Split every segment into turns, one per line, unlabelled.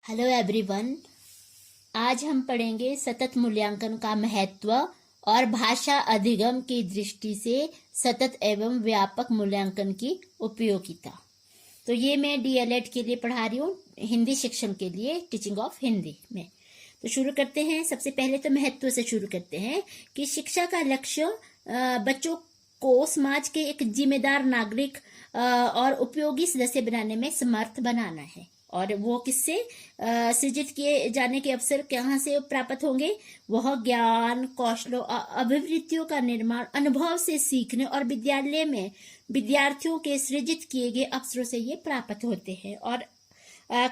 Hello everyone. आज हम पढ़ेंगे सतत मूल्यांकन का महत्व और भाषा अधिगम की दृष्टि से सतत एवं व्यापक मूल्यांकन की उपयोगिता। तो ये मैं डीएलएड के लिए पढ़ा रही हूँ, हिंदी शिक्षण के लिए, टीचिंग ऑफ हिंदी में। तो शुरू करते हैं। सबसे पहले तो महत्व से शुरू करते हैं कि शिक्षा का लक्ष्य बच्चों को समाज के एक जिम्मेदार नागरिक और उपयोगी सदस्य बनाने में समर्थ बनाना है। और वो किससे सृजित किए जाने के अवसर कहाँ से प्राप्त होंगे? वह ज्ञान, कौशलों और अभिवृत्तियों का निर्माण अनुभव से सीखने और विद्यालय में विद्यार्थियों के सृजित किए गए अवसरों से ये प्राप्त होते हैं। और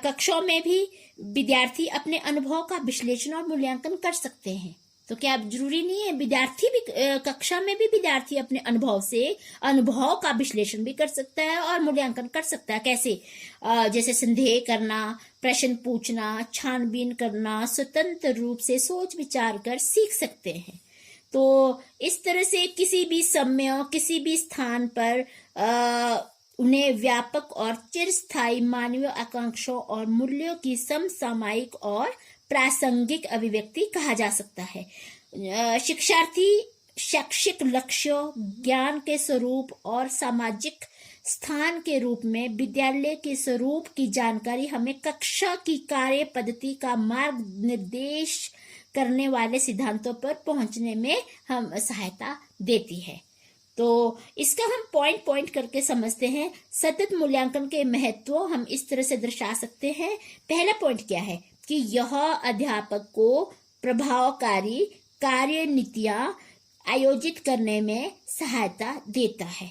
कक्षाओं में भी विद्यार्थी अपने अनुभव का विश्लेषण और मूल्यांकन कर सकते हैं। तो क्या जरूरी नहीं है विद्यार्थी भी कक्षा में भी विद्यार्थी अपने अनुभव से अनुभव का विश्लेषण भी कर सकता है और मूल्यांकन कर सकता है? कैसे? जैसे संदेह करना, प्रश्न पूछना, छानबीन करना, स्वतंत्र रूप से सोच विचार कर सीख सकते हैं। तो इस तरह से किसी भी समय, किसी भी स्थान पर उन्हें व्यापक और चिरस्थायी मानवीय आकांक्षाओं और मूल्यों की समसामयिक और प्रासंगिक अभिव्यक्ति कहा जा सकता है। शिक्षार्थी शैक्षिक लक्ष्यों, ज्ञान के स्वरूप और सामाजिक स्थान के रूप में विद्यालय के स्वरूप की जानकारी हमें कक्षा की कार्य पद्धति का मार्ग निर्देश करने वाले सिद्धांतों पर पहुंचने में हम सहायता देती है। तो इसका हम पॉइंट पॉइंट करके समझते हैं। सतत मूल्यांकन के महत्व हम इस तरह से दर्शा सकते हैं। पहला पॉइंट क्या है कि यह अध्यापक को प्रभावकारी कार्य नीतियां आयोजित करने में सहायता देता है।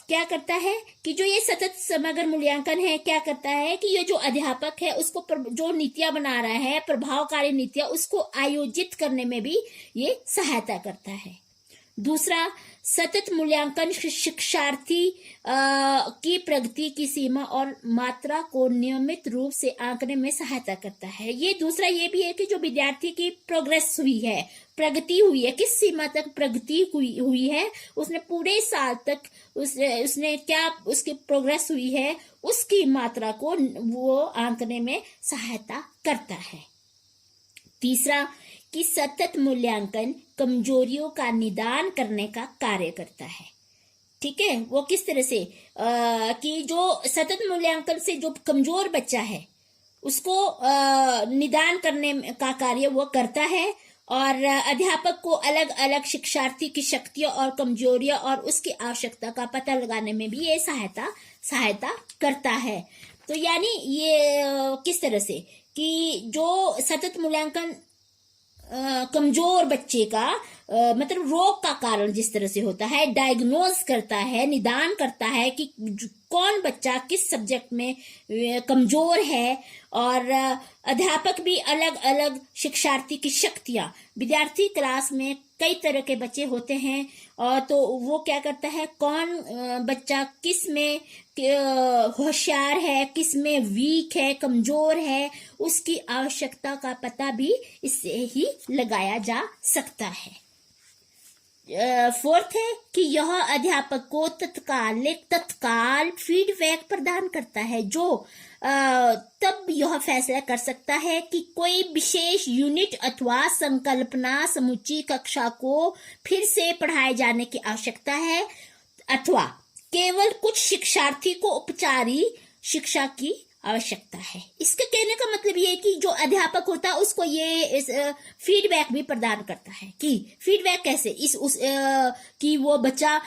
क्या करता है कि जो ये सतत समग्र मूल्यांकन है, क्या करता है कि ये जो अध्यापक है उसको जो नीतियां बना रहा है, प्रभावकारी नीतियां, उसको आयोजित करने में भी ये सहायता करता है। दूसरा, सतत मूल्यांकन शिक्षार्थी की प्रगति की सीमा और मात्रा को नियमित रूप से आंकने में सहायता करता है। ये दूसरा ये भी है कि जो विद्यार्थी की प्रोग्रेस हुई है, प्रगति हुई है, किस सीमा तक प्रगति हुई है, उसने पूरे साल तक उसने क्या उसकी प्रोग्रेस हुई है, उसकी मात्रा को वो आंकने में सहायता करता है। तीसरा कि सतत मूल्यांकन कमजोरियों का निदान करने का कार्य करता है। ठीक है, वो किस तरह से कि जो सतत मूल्यांकन से जो कमजोर बच्चा है उसको निदान करने का कार्य वो करता है। और अध्यापक को अलग अलग शिक्षार्थी की शक्तियों और कमजोरियां और उसकी आवश्यकता का पता लगाने में भी ये सहायता करता है। तो यानी ये किस तरह से कि जो सतत मूल्यांकन कमजोर बच्चे का मतलब रोग का कारण जिस तरह से होता है, डायग्नोज करता है, निदान करता है कि कौन बच्चा किस सब्जेक्ट में कमजोर है। और अध्यापक भी अलग अलग शिक्षार्थी की शक्तियां, विद्यार्थी क्लास में कई तरह के बच्चे होते हैं, और तो वो क्या करता है, कौन बच्चा किस में होशियार है, किस में वीक है, कमजोर है, उसकी आवश्यकता का पता भी इससे ही लगाया जा सकता है। फोर्थ है कि यह अध्यापक को तत्काल फीडबैक प्रदान करता है, जो तब यह फैसला कर सकता है कि कोई विशेष यूनिट अथवा संकल्पना समुची कक्षा को फिर से पढ़ाए जाने की आवश्यकता है अथवा केवल कुछ शिक्षार्थी को औपचारिक शिक्षा की आवश्यकता है। इसके कहने का मतलब ये है कि जो अध्यापक होता है उसको ये फीडबैक भी प्रदान करता है कि फीडबैक कैसे कि वो बच्चा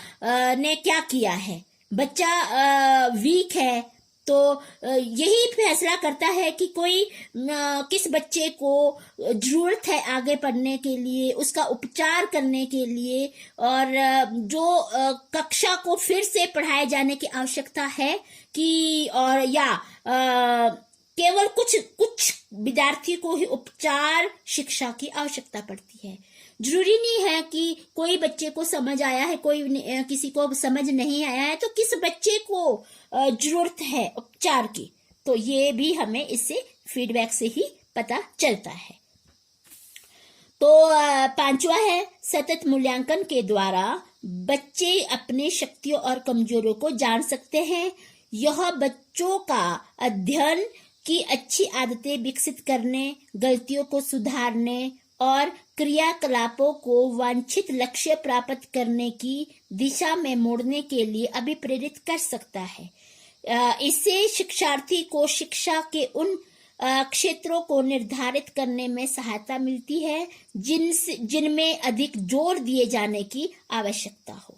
ने क्या किया है, बच्चा वीक है, तो यही फैसला करता है कि कोई किस बच्चे को जरूरत है आगे पढ़ने के लिए, उसका उपचार करने के लिए, और जो कक्षा को फिर से पढ़ाए जाने की आवश्यकता है कि और या केवल कुछ विद्यार्थी को ही उपचार शिक्षा की आवश्यकता पड़ती है। जरूरी नहीं है कि कोई बच्चे को समझ आया है, कोई किसी को समझ नहीं आया है, तो किस बच्चे को जरूरत है उपचार की, तो ये भी हमें इससे फीडबैक से ही पता चलता है। तो पांचवा है, सतत मूल्यांकन के द्वारा बच्चे अपने शक्तियों और कमजोरियों को जान सकते हैं। यह बच्चों का अध्ययन की अच्छी आदतें विकसित करने, गलतियों को सुधारने और क्रियाकलापों को वांछित लक्ष्य प्राप्त करने की दिशा में मोड़ने के लिए अभिप्रेरित कर सकता है। इससे शिक्षार्थी को शिक्षा के उन क्षेत्रों को निर्धारित करने में सहायता मिलती है जिनमें अधिक जोर दिए जाने की आवश्यकता हो।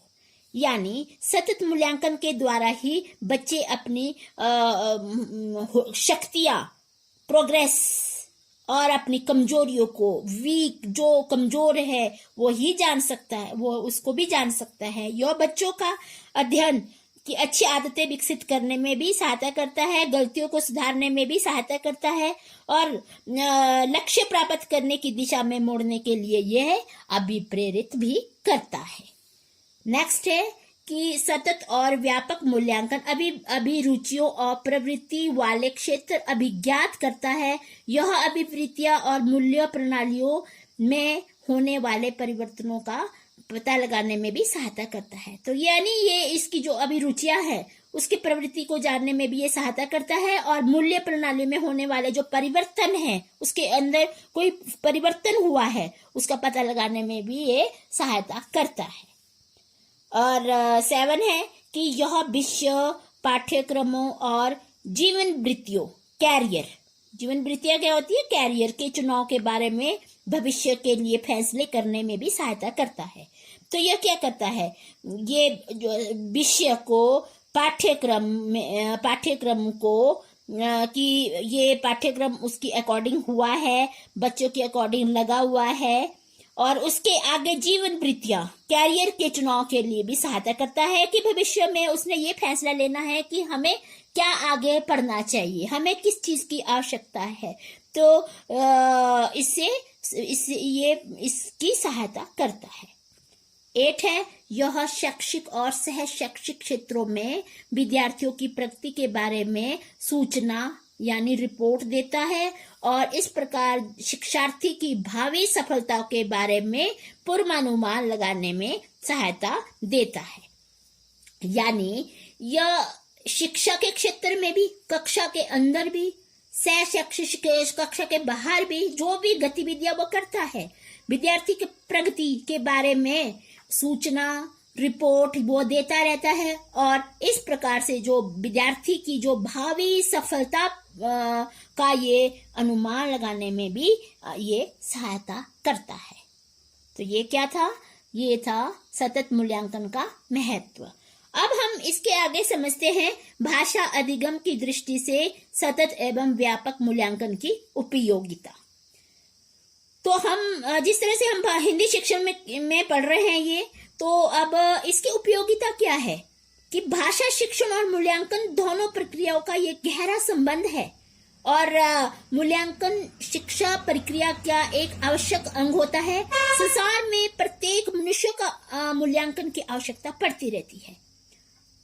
यानी सतत मूल्यांकन के द्वारा ही बच्चे अपनी शक्तियां, प्रोग्रेस और अपनी कमजोरियों को, जो कमजोर है वो ही जान सकता है, वो उसको भी जान सकता है। यह बच्चों का अध्ययन की अच्छी आदतें विकसित करने में भी सहायता करता है, गलतियों को सुधारने में भी सहायता करता है और लक्ष्य प्राप्त करने की दिशा में मोड़ने के लिए यह अभिप्रेरित भी करता है। नेक्स्ट है कि सतत और व्यापक मूल्यांकन अभिरुचियों और प्रवृत्ति वाले क्षेत्र अभिज्ञात करता है। यह अभिवृत्तियां और मूल्य प्रणालियों में होने वाले परिवर्तनों का पता लगाने में भी सहायता करता है। तो यानी ये इसकी जो अभिरुचियां है उसकी प्रवृत्ति को जानने में भी ये सहायता करता है और मूल्य प्रणाली में होने वाले जो परिवर्तन है, उसके अंदर कोई परिवर्तन हुआ है उसका पता लगाने में भी ये सहायता करता है। और 7 है कि यह विषय, पाठ्यक्रमों और जीवन वृत्तियों, कैरियर, जीवन वृत्तियां क्या होती है, कैरियर के चुनाव के बारे में भविष्य के लिए फैसले करने में भी सहायता करता है। तो यह क्या करता है, ये विषय को, पाठ्यक्रम को कि ये पाठ्यक्रम उसकी अकॉर्डिंग हुआ है, बच्चों के अकॉर्डिंग लगा हुआ है, और उसके आगे जीवन वृत्तियां, कैरियर के चुनाव के लिए भी सहायता करता है कि भविष्य में उसने ये फैसला लेना है कि हमें क्या आगे पढ़ना चाहिए, हमें किस चीज की आवश्यकता है। तो इससे ये इसकी सहायता करता है। 8 है, यह शैक्षिक और सह शैक्षिक क्षेत्रों में विद्यार्थियों की प्रगति के बारे में सूचना यानी रिपोर्ट देता है और इस प्रकार शिक्षार्थी की भावी सफलता के बारे में पूर्वानुमान लगाने में सहायता देता है। यानी यह शिक्षा के क्षेत्र में भी, कक्षा के अंदर भी, सह शैक्षिक कक्षा के बाहर भी जो भी गतिविधियां वो करता है, विद्यार्थी की प्रगति के बारे में सूचना, रिपोर्ट वो देता रहता है और इस प्रकार से जो विद्यार्थी की जो भावी सफलता का ये अनुमान लगाने में भी ये सहायता करता है। तो ये क्या था, ये था सतत मूल्यांकन का महत्व। अब हम इसके आगे समझते हैं भाषा अधिगम की दृष्टि से सतत एवं व्यापक मूल्यांकन की उपयोगिता। तो हम जिस तरह से हम हिंदी शिक्षण में पढ़ रहे हैं ये, तो अब इसकी उपयोगिता क्या है कि भाषा शिक्षण और मूल्यांकन दोनों प्रक्रियाओं का ये गहरा संबंध है और मूल्यांकन शिक्षा प्रक्रिया का एक आवश्यक अंग होता है। संसार में प्रत्येक मनुष्य का मूल्यांकन की आवश्यकता पड़ती रहती है,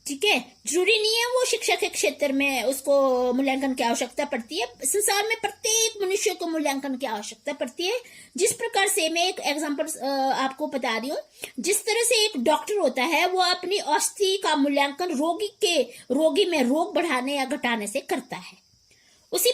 ठीक है। जरूरी नहीं है वो शिक्षा के क्षेत्र में उसको मूल्यांकन की आवश्यकता पड़ती है, संसार में प्रत्येक मनुष्य को मूल्यांकन की आवश्यकता पड़ती है। जिस प्रकार से मैं एक एग्जांपल आपको बता रही हूँ, जिस तरह से एक डॉक्टर होता है वो अपनी औषधि का मूल्यांकन रोगी में रोग बढ़ाने या घटाने से करता है, उसी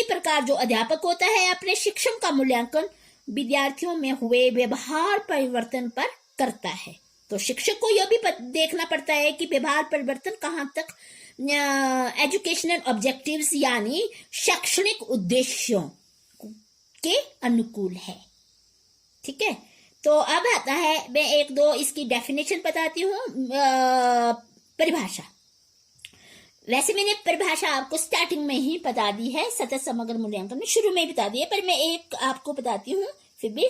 प्रकार जो अध्यापक होता है अपने शिक्षण का मूल्यांकन विद्यार्थियों में हुए व्यवहार परिवर्तन पर करता है। तो शिक्षक को यह भी देखना पड़ता है कि व्यवहार परिवर्तन कहाँ तक एजुकेशनल ऑब्जेक्टिव्स यानी शैक्षणिक उद्देश्यों के अनुकूल है, ठीक है। तो अब आता है, मैं एक दो इसकी डेफिनेशन बताती हूँ। परिभाषा, वैसे मैंने परिभाषा आपको स्टार्टिंग में ही बता दी है, सतत समग्र मूल्यांकन में शुरू में ही बता दी है, पर मैं एक आपको बताती हूँ फिर भी।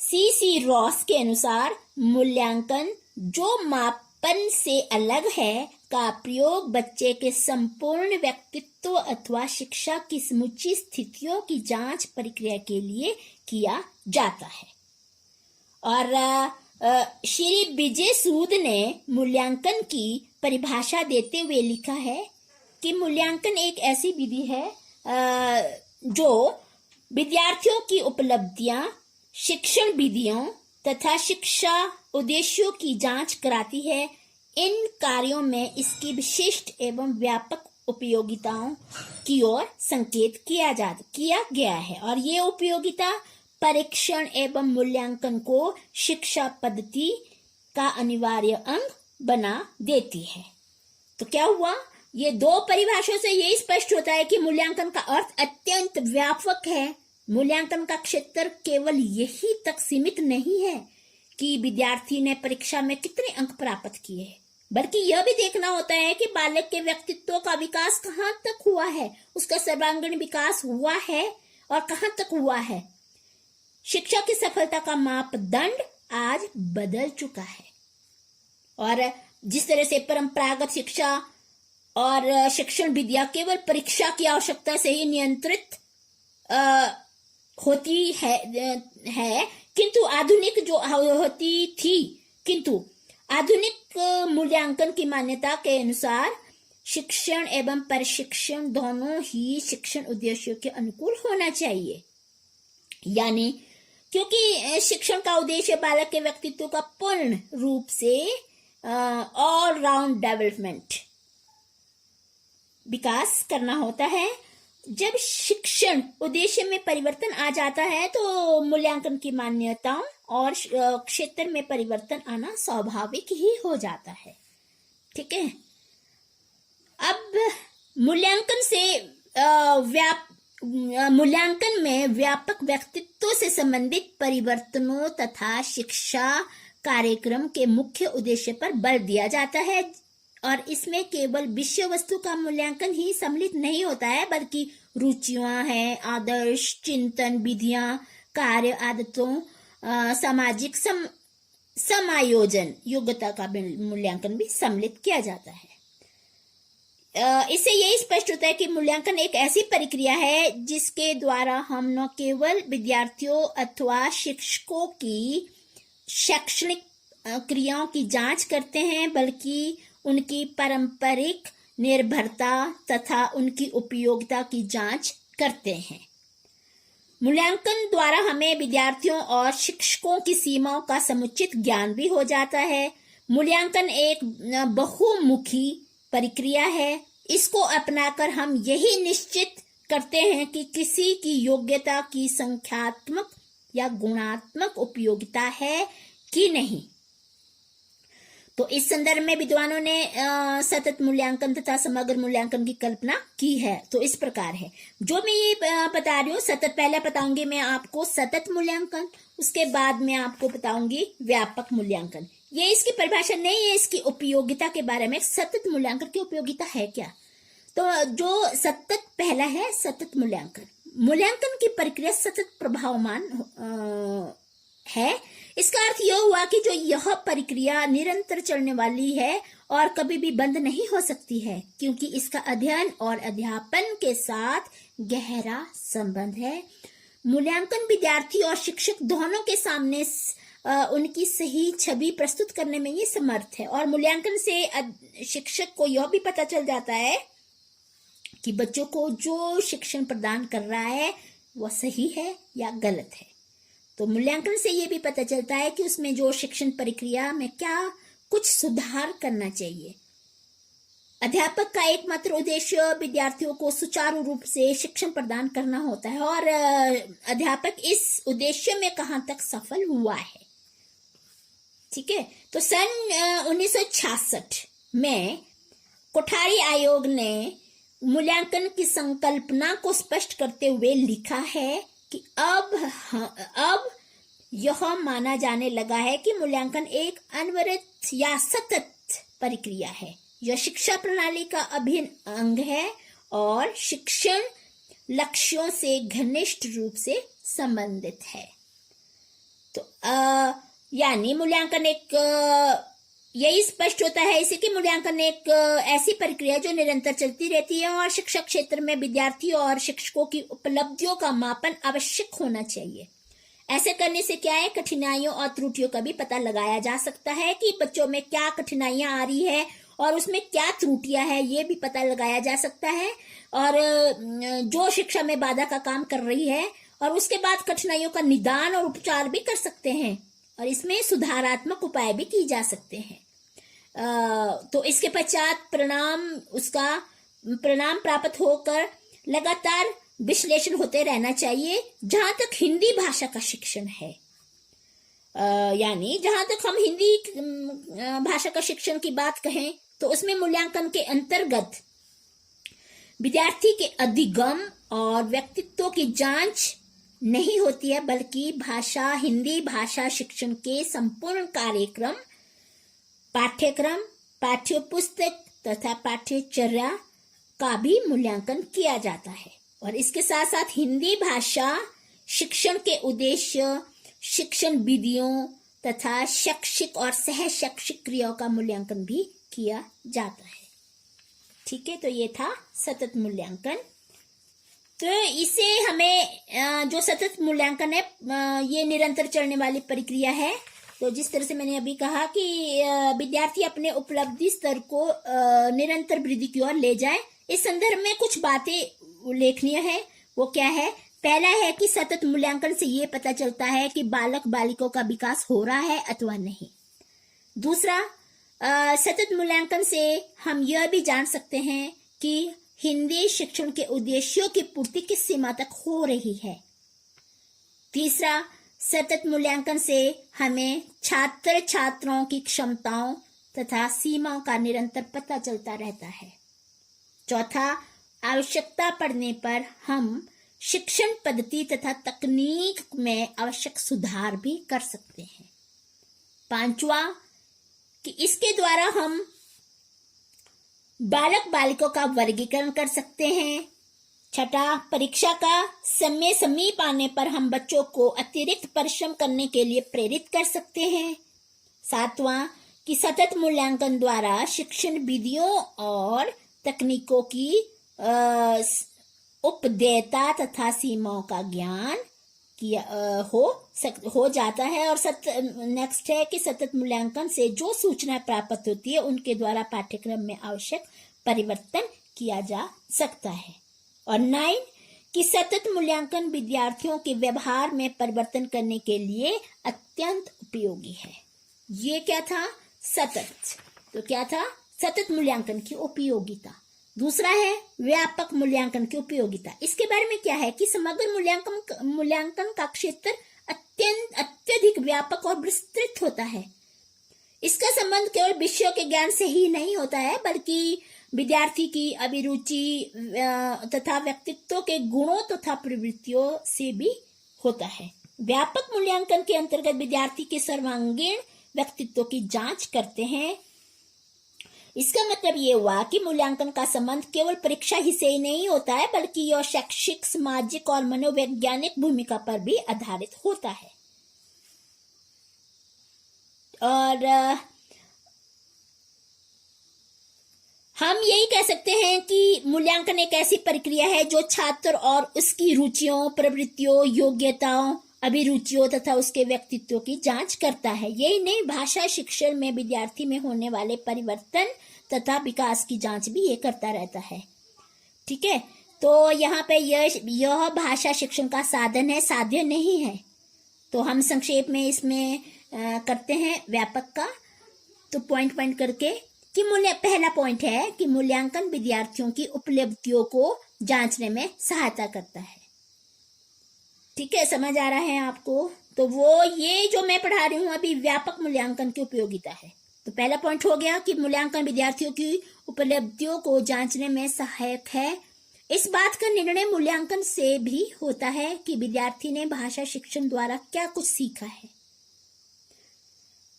C.C. रॉस के अनुसार मूल्यांकन जो मापन से अलग है का प्रयोग बच्चे के संपूर्ण व्यक्तित्व अथवा शिक्षा की समुची स्थितियों की जांच प्रक्रिया के लिए किया जाता है। और श्री विजय सूद ने मूल्यांकन की परिभाषा देते हुए लिखा है कि मूल्यांकन एक ऐसी विधि है जो विद्यार्थियों की उपलब्धियां, शिक्षण विधियों तथा शिक्षा उद्देश्यों की जांच कराती है। इन कार्यों में इसकी विशिष्ट एवं व्यापक उपयोगिताओं की ओर संकेत किया गया है और ये उपयोगिता परीक्षण एवं मूल्यांकन को शिक्षा पद्धति का अनिवार्य अंग बना देती है। तो क्या हुआ, ये दो परिभाषाओं से यही स्पष्ट होता है कि मूल्यांकन का अर्थ अत्यंत व्यापक है। मूल्यांकन का क्षेत्र केवल यही तक सीमित नहीं है कि विद्यार्थी ने परीक्षा में कितने अंक प्राप्त किए, बल्कि यह भी देखना होता है कि बालक के व्यक्तित्व का विकास कहाँ तक हुआ है, उसका सर्वांगीण विकास हुआ है और कहाँ तक हुआ है। शिक्षा की सफलता का मापदंड आज बदल चुका है और जिस तरह से परंपरागत शिक्षा और शिक्षण विद्या केवल परीक्षा की आवश्यकता से ही नियंत्रित होती है, किंतु आधुनिक जो होती थी, किंतु आधुनिक मूल्यांकन की मान्यता के अनुसार शिक्षण एवं प्रशिक्षण दोनों ही शिक्षण उद्देश्यों के अनुकूल होना चाहिए। यानी क्योंकि शिक्षण का उद्देश्य बालक के व्यक्तित्व का पूर्ण रूप से ऑल राउंड डेवलपमेंट विकास करना होता है। जब शिक्षण उद्देश्य में परिवर्तन आ जाता है तो मूल्यांकन की मान्यताओं और क्षेत्र में परिवर्तन आना स्वाभाविक ही हो जाता है। ठीक है, अब मूल्यांकन में व्यापक व्यक्तित्व से संबंधित परिवर्तनों तथा शिक्षा कार्यक्रम के मुख्य उद्देश्य पर बल दिया जाता है और इसमें केवल विषय वस्तु का मूल्यांकन ही सम्मिलित नहीं होता है, बल्कि रुचियां हैं, आदर्श, चिंतन, विधियां, कार्य आदतों, सामाजिक समायोजन, योग्यता का मूल्यांकन भी सम्मिलित किया जाता है। इससे यही स्पष्ट होता है कि मूल्यांकन एक ऐसी प्रक्रिया है जिसके द्वारा हम न केवल विद्यार्थियों अथवा शिक्षकों की शैक्षणिक क्रियाओं की जांच करते हैं, बल्कि उनकी पारंपरिक निर्भरता तथा उनकी उपयोगिता की जांच करते हैं। मूल्यांकन द्वारा हमें विद्यार्थियों और शिक्षकों की सीमाओं का समुचित ज्ञान भी हो जाता है। मूल्यांकन एक बहुमुखी प्रक्रिया है। इसको अपनाकर हम यही निश्चित करते हैं कि किसी की योग्यता की संख्यात्मक या गुणात्मक उपयोगिता है कि नहीं। तो इस संदर्भ में विद्वानों ने सतत मूल्यांकन तथा समग्र मूल्यांकन की कल्पना की है। तो इस प्रकार है, जो मैं ये बता रही हूँ, सतत पहले बताऊंगी मैं आपको सतत मूल्यांकन, उसके बाद मैं आपको बताऊंगी व्यापक मूल्यांकन। ये इसकी परिभाषा नहीं है, इसकी उपयोगिता के बारे में। सतत मूल्यांकन की उपयोगिता है क्या? तो जो सतत पहला है सतत मूल्यांकन। मूल्यांकन की प्रक्रिया सतत प्रभावमान है। इसका अर्थ यह हुआ कि जो यह प्रक्रिया निरंतर चलने वाली है और कभी भी बंद नहीं हो सकती है, क्योंकि इसका अध्ययन और अध्यापन के साथ गहरा संबंध है। मूल्यांकन विद्यार्थी और शिक्षक दोनों के सामने उनकी सही छवि प्रस्तुत करने में ये समर्थ है और मूल्यांकन से शिक्षक को यह भी पता चल जाता है कि बच्चों को जो शिक्षण प्रदान कर रहा है वह सही है या गलत है। तो मूल्यांकन से ये भी पता चलता है कि उसमें जो शिक्षण प्रक्रिया में क्या कुछ सुधार करना चाहिए। अध्यापक का एकमात्र उद्देश्य विद्यार्थियों को सुचारू रूप से शिक्षण प्रदान करना होता है और अध्यापक इस उद्देश्य में कहां तक सफल हुआ है। ठीक है, तो सन 1966 में कोठारी आयोग ने मूल्यांकन की संकल्पना को स्पष्ट करते हुए लिखा है कि अब यह माना जाने लगा है कि मूल्यांकन एक अनवरत या सतत प्रक्रिया है। यह शिक्षा प्रणाली का अभिन्न अंग है और शिक्षण लक्ष्यों से घनिष्ठ रूप से संबंधित है। तो यानी मूल्यांकन एक यही स्पष्ट होता है इसे कि मूल्यांकन एक ऐसी प्रक्रिया जो निरंतर चलती रहती है और शिक्षा क्षेत्र में विद्यार्थियों और शिक्षकों की उपलब्धियों का मापन आवश्यक होना चाहिए। ऐसे करने से क्या है, कठिनाइयों और त्रुटियों का भी पता लगाया जा सकता है कि बच्चों में क्या कठिनाइयां आ रही है और उसमें क्या त्रुटियां है, ये भी पता लगाया जा सकता है। और जो शिक्षा में बाधा का काम कर रही है और उसके बाद कठिनाइयों का निदान और उपचार भी कर सकते हैं और इसमें सुधारात्मक उपाय भी किए जा सकते हैं। तो इसके पश्चात परिणाम उसका परिणाम प्राप्त होकर लगातार विश्लेषण होते रहना चाहिए। जहां तक हिंदी भाषा का शिक्षण है, यानी जहां तक हम हिंदी भाषा का शिक्षण की बात कहें तो उसमें मूल्यांकन के अंतर्गत विद्यार्थी के अधिगम और व्यक्तित्व की जांच नहीं होती है, बल्कि हिंदी भाषा शिक्षण के संपूर्ण कार्यक्रम, पाठ्यक्रम, पाठ्यपुस्तक तथा पाठ्यचर्या का भी मूल्यांकन किया जाता है। और इसके साथ साथ हिंदी भाषा शिक्षण के उद्देश्य, शिक्षण विधियों तथा शैक्षिक और सह शैक्षिक क्रियाओं का मूल्यांकन भी किया जाता है। ठीक है, तो ये था सतत मूल्यांकन। तो इसे हमें जो सतत मूल्यांकन है ये निरंतर चलने वाली प्रक्रिया है। तो जिस तरह से मैंने अभी कहा कि विद्यार्थी अपने उपलब्धि स्तर को निरंतर वृद्धि की ओर ले जाए, इस संदर्भ में कुछ बातें उल्लेखनीय है। वो क्या है? पहला है कि सतत मूल्यांकन से ये पता चलता है कि बालक बालिकाओं का विकास हो रहा है अथवा नहीं। दूसरा, सतत मूल्यांकन से हम यह भी जान सकते हैं कि हिंदी शिक्षण के उद्देश्यों की पूर्ति किस सीमा तक हो रही है। तीसरा, सतत मूल्यांकन से हमें छात्र छात्राओं की क्षमताओं तथा सीमाओं का निरंतर पता चलता रहता है। चौथा, आवश्यकता पड़ने पर हम शिक्षण पद्धति तथा तकनीक में आवश्यक सुधार भी कर सकते हैं। पांचवा, कि इसके द्वारा हम बालक बालिकाओं का वर्गीकरण कर सकते हैं। छठा, परीक्षा का समय समीप आने पर हम बच्चों को अतिरिक्त परिश्रम करने के लिए प्रेरित कर सकते हैं। सातवां, कि सतत मूल्यांकन द्वारा शिक्षण विधियों और तकनीकों की उपदेयता तथा सीमाओं का ज्ञान हो जाता है। और नेक्स्ट है कि सतत मूल्यांकन से जो सूचना प्राप्त होती है उनके द्वारा पाठ्यक्रम में आवश्यक परिवर्तन किया जा सकता है। और 9, कि सतत मूल्यांकन विद्यार्थियों के व्यवहार में परिवर्तन करने के लिए अत्यंत उपयोगी है। ये क्या था? सतत। तो क्या था? सतत मूल्यांकन की उपयोगिता। दूसरा है व्यापक मूल्यांकन की उपयोगिता। इसके बारे में क्या है कि समग्र मूल्यांकन का क्षेत्र अत्यधिक व्यापक और विस्तृत होता है। इसका संबंध केवल विषयों के ज्ञान से ही नहीं होता है, बल्कि विद्यार्थी की अभिरुचि तथा व्यक्तित्व के गुणों तथा प्रवृत्तियों से भी होता है। व्यापक मूल्यांकन के अंतर्गत विद्यार्थी के सर्वांगीण व्यक्तित्व की जांच करते हैं। इसका मतलब ये हुआ कि मूल्यांकन का संबंध केवल परीक्षा ही से ही नहीं होता है, बल्कि यह शैक्षिक, सामाजिक और मनोवैज्ञानिक भूमिका पर भी आधारित होता है। और हम यही कह सकते हैं कि मूल्यांकन एक ऐसी प्रक्रिया है जो छात्र और उसकी रुचियों, प्रवृत्तियों, योग्यताओं, अभिरुचियों तथा उसके व्यक्तित्व की जांच करता है। यही नहीं, भाषा शिक्षण में विद्यार्थी में होने वाले परिवर्तन तथा विकास की जांच भी ये करता रहता है। ठीक है, तो यहाँ पे यह भाषा शिक्षण का साधन है, साध्य नहीं है। तो हम संक्षेप में इसमें करते हैं व्यापक का। तो पॉइंट करके कि पहला पॉइंट है कि मूल्यांकन विद्यार्थियों की उपलब्धियों को जांचने में सहायता करता है। ठीक है, समझ आ रहा है आपको? तो वो ये जो मैं पढ़ा रही हूं अभी व्यापक मूल्यांकन की उपयोगिता है। तो पहला पॉइंट हो गया कि मूल्यांकन विद्यार्थियों की उपलब्धियों को जांचने में सहायक है। इस बात का निर्णय मूल्यांकन से भी होता है कि विद्यार्थी ने भाषा शिक्षण द्वारा क्या कुछ सीखा है।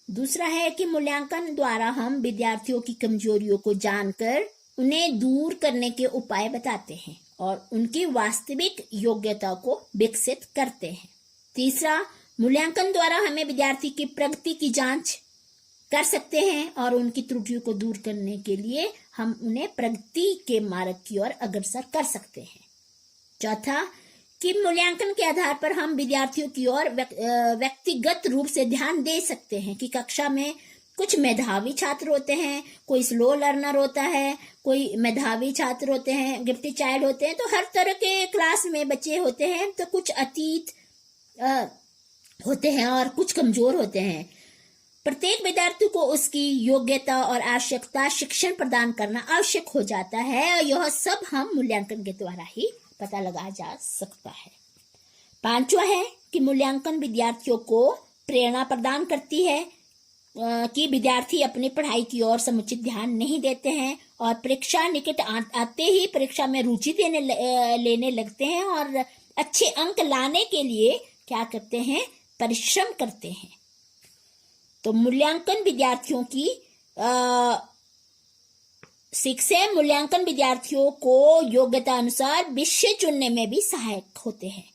दूसरा है कि मूल्यांकन द्वारा हम विद्यार्थियों की कमजोरियों को जानकर उन्हें दूर करने के उपाय बताते हैं और उनकी वास्तविक योग्यता को विकसित करते हैं। तीसरा, मूल्यांकन द्वारा हमें विद्यार्थी की प्रगति की जांच कर सकते हैं और उनकी त्रुटियों को दूर करने के लिए हम उन्हें प्रगति के मार्ग की ओर अग्रसर कर सकते हैं। चौथा, कि मूल्यांकन के आधार पर हम विद्यार्थियों की ओर व्यक्तिगत रूप से ध्यान दे सकते हैं कि कक्षा में कुछ मेधावी छात्र होते हैं, कोई स्लो लर्नर होता है, कोई मेधावी छात्र होते हैं, गिफ्टेड चाइल्ड होते हैं। तो हर तरह के क्लास में बच्चे होते हैं। तो कुछ अतीत होते हैं और कुछ कमजोर होते हैं। प्रत्येक विद्यार्थी को उसकी योग्यता और आवश्यकता शिक्षण प्रदान करना आवश्यक हो जाता है और यह सब हम मूल्यांकन के द्वारा ही पता लगाया जा सकता है। 5वां है कि मूल्यांकन विद्यार्थियों को प्रेरणा प्रदान करती है कि विद्यार्थी अपनी पढ़ाई की ओर समुचित ध्यान नहीं देते हैं और परीक्षा निकट आते ही परीक्षा में रुचि लेने लगते हैं और अच्छे अंक लाने के लिए क्या करते हैं, परिश्रम करते हैं। तो मूल्यांकन विद्यार्थियों की 6 है, मूल्यांकन विद्यार्थियों को योग्यता अनुसार विषय चुनने में भी सहायक होते हैं,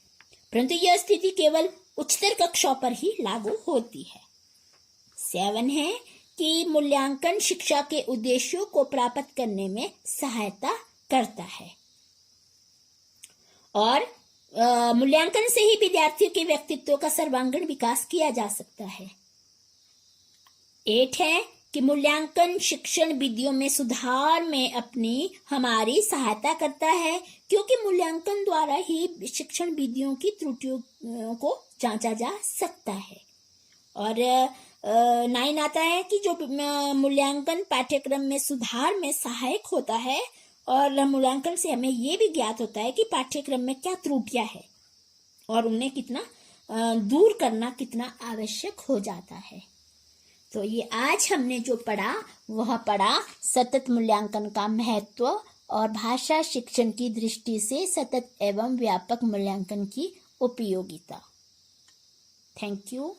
परंतु यह स्थिति केवल उच्चतर कक्षाओं पर ही लागू होती है। 7 है कि मूल्यांकन शिक्षा के उद्देश्यों को प्राप्त करने में सहायता करता है और मूल्यांकन से ही विद्यार्थियों के व्यक्तित्व का सर्वांगीण विकास किया जा सकता है। 8 है कि मूल्यांकन शिक्षण विधियों में सुधार में अपनी हमारी सहायता करता है, क्योंकि मूल्यांकन द्वारा ही शिक्षण विधियों की त्रुटियों को जांचा जा सकता है। और 9 आता है कि जो मूल्यांकन पाठ्यक्रम में सुधार में सहायक होता है और मूल्यांकन से हमें ये भी ज्ञात होता है कि पाठ्यक्रम में क्या त्रुटियां है और उन्हें कितना दूर करना कितना आवश्यक हो जाता है। तो ये आज हमने जो पढ़ा वह पढ़ा सतत मूल्यांकन का महत्व और भाषा शिक्षण की दृष्टि से सतत एवं व्यापक मूल्यांकन की उपयोगिता। Thank you.